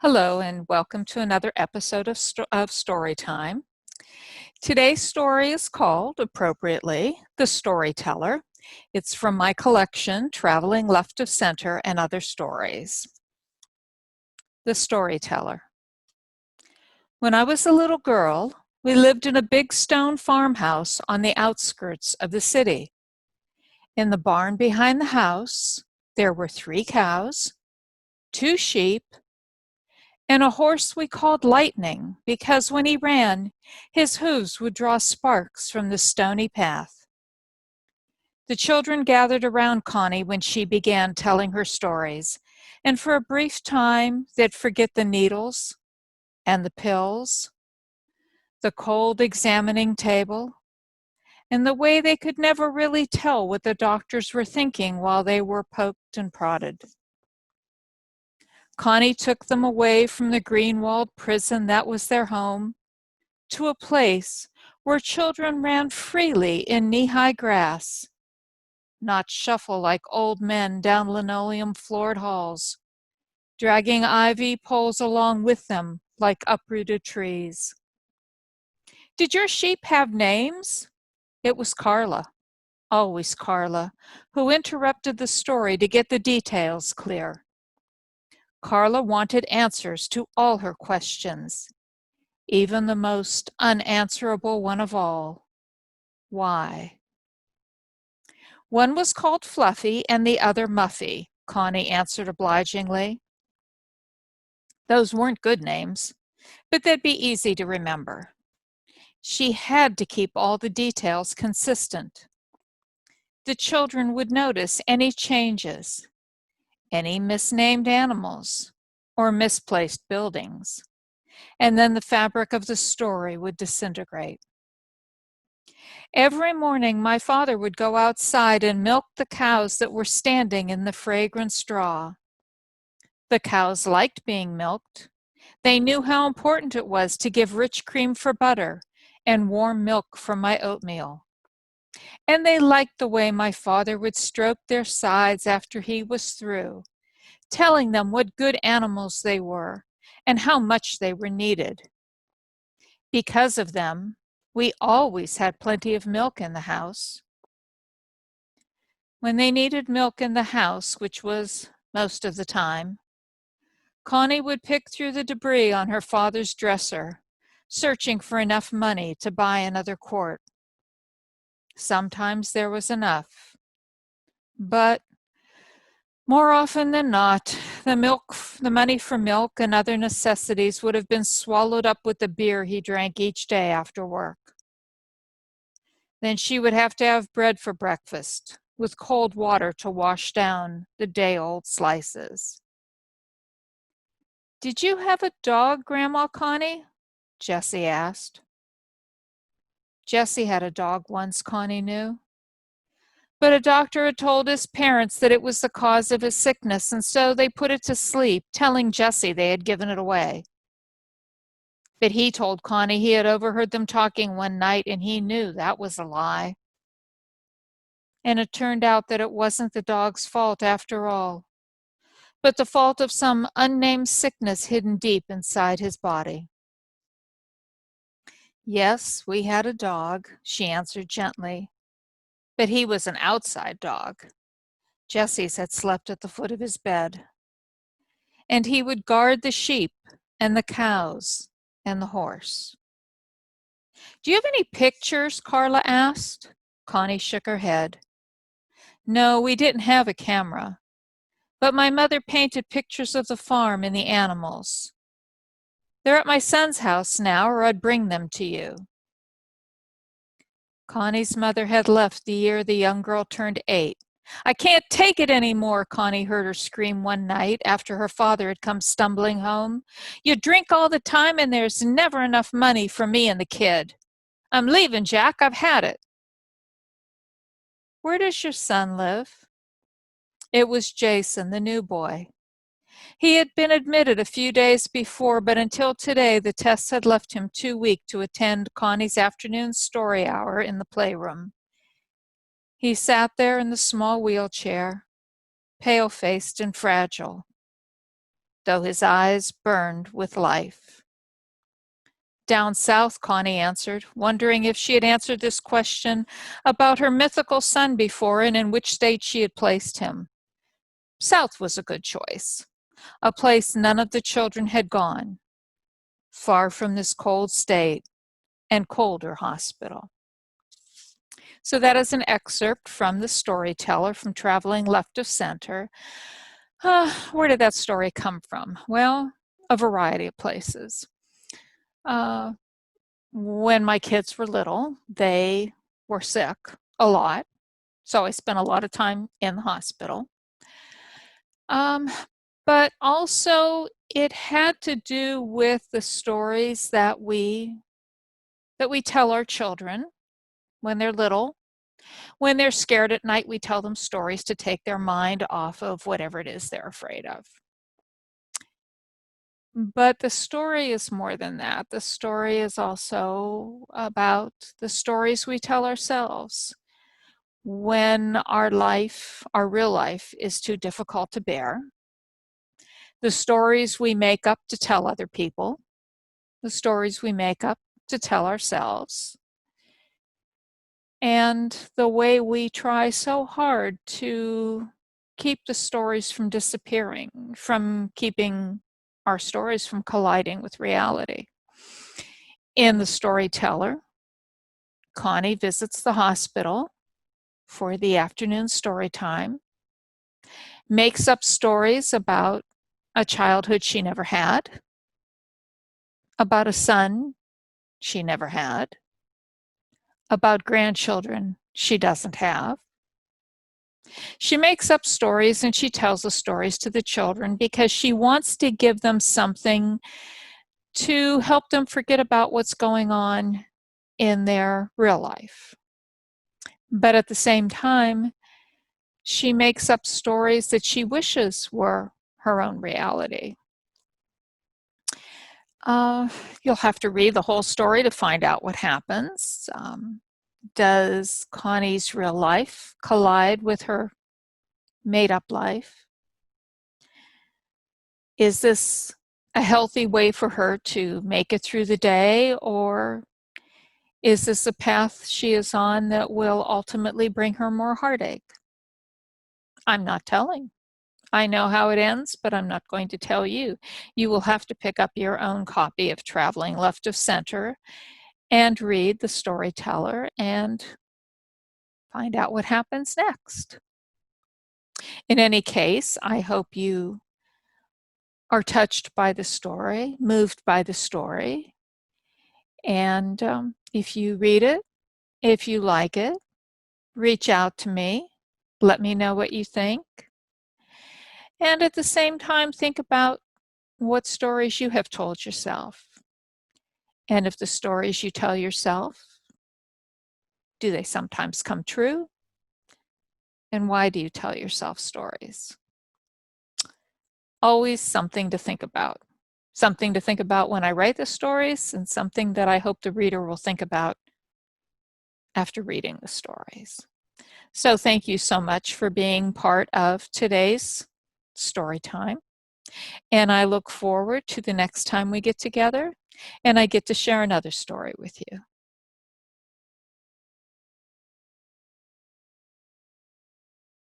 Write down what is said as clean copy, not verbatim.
Hello, and welcome to another episode of Storytime. Today's story is called, appropriately, The Storyteller. It's from my collection, Traveling Left of Center and Other Stories. The Storyteller. When I was a little girl, we lived in a big stone farmhouse on the outskirts of the city. In the barn behind the house, there were 3 cows, 2 sheep, and a horse we called Lightning, because when he ran, his hooves would draw sparks from the stony path. The children gathered around Connie when she began telling her stories, and for a brief time they'd forget the needles and the pills, the cold examining table, and the way they could never really tell what the doctors were thinking while they were poked and prodded. Connie took them away from the green-walled prison that was their home to a place where children ran freely in knee-high grass, not shuffle like old men down linoleum-floored halls, dragging ivy poles along with them like uprooted trees. "Did your sheep have names?" It was Carla, always Carla, who interrupted the story to get the details clear. Carla wanted answers to all her questions, even the most unanswerable one of all. Why? "One was called Fluffy and the other Muffy," Connie answered obligingly. Those weren't good names, but they'd be easy to remember. She had to keep all the details consistent. The children would notice any changes, any misnamed animals, or misplaced buildings, and then the fabric of the story would disintegrate. Every morning my father would go outside and milk the cows that were standing in the fragrant straw. The cows liked being milked. They knew how important it was to give rich cream for butter and warm milk for my oatmeal. And they liked the way my father would stroke their sides after he was through, telling them what good animals they were and how much they were needed. Because of them, we always had plenty of milk in the house. When they needed milk in the house, which was most of the time, Connie would pick through the debris on her father's dresser, searching for enough money to buy another quart. Sometimes there was enough, but more often than not, the money for milk and other necessities would have been swallowed up with the beer he drank each day after work. Then she would have to have bread for breakfast, with cold water to wash down the day-old slices. "Did you have a dog, Grandma Connie?" Jessie asked. Jessie had a dog once, Connie knew. But a doctor had told his parents that it was the cause of his sickness, and so they put it to sleep, telling Jessie they had given it away. But he told Connie he had overheard them talking one night, and he knew that was a lie. And it turned out that it wasn't the dog's fault after all, but the fault of some unnamed sickness hidden deep inside his body. "Yes, we had a dog," she answered gently, "but he was an outside dog. Jessie's had slept at the foot of his bed. And he would guard the sheep and the cows and the horse." "Do you have any pictures?" Carla asked. Connie shook her head. "No, we didn't have a camera, but my mother painted pictures of the farm and the animals. They're at my son's house now, or I'd bring them to you." Connie's mother had left the year the young girl turned 8. "I can't take it anymore," Connie heard her scream one night after her father had come stumbling home. "You drink all the time and there's never enough money for me and the kid. I'm leaving, Jack. I've had it." "Where does your son live?" It was Jason, the new boy. He had been admitted a few days before, but until today the tests had left him too weak to attend Connie's afternoon story hour in the playroom. He sat there in the small wheelchair, pale-faced and fragile. though his eyes burned with life. Down south, Connie answered, wondering if she had answered this question about her mythical son before and in which state she had placed him. South was a good choice, a place none of the children had gone, far from this cold state and colder hospital. So that is an excerpt from the Storyteller from Traveling Left of Center. Where did that story come from? Well, a variety of places. When my kids were little, they were sick a lot, so I spent a lot of time in the hospital. But also it had to do with the stories that we tell our children when they're little. When they're scared at night, we tell them stories to take their mind off of whatever it is they're afraid of. But the story is more than that. The story is also about the stories we tell ourselves when our real life, is too difficult to bear. The stories we make up to tell other people, the stories we make up to tell ourselves, and the way we try so hard to keep the stories from disappearing, from keeping our stories from colliding with reality. In The Storyteller, Connie visits the hospital for the afternoon story time, makes up stories about a childhood she never had, about a son she never had, about grandchildren she doesn't have. She makes up stories and she tells the stories to the children because she wants to give them something to help them forget about what's going on in their real life. But at the same time, she makes up stories that she wishes were her own reality. You'll have to read the whole story to find out what happens. Does Connie's real life collide with her made-up life? Is this a healthy way for her to make it through the day, or is this a path she is on that will ultimately bring her more heartache? I'm not telling. I know how it ends, but I'm not going to tell you. You will have to pick up your own copy of Traveling Left of Center and read The Storyteller and find out what happens next. In any case, I hope you are touched by the story, moved by the story. And if you read it, if you like it, reach out to me. Let me know what you think. And at the same time, think about what stories you have told yourself. And if the stories you tell yourself, do they sometimes come true? And why do you tell yourself stories? Always something to think about. Something to think about when I write the stories, and something that I hope the reader will think about after reading the stories. So thank you so much for being part of today's story time. And I look forward to the next time we get together and I get to share another story with you.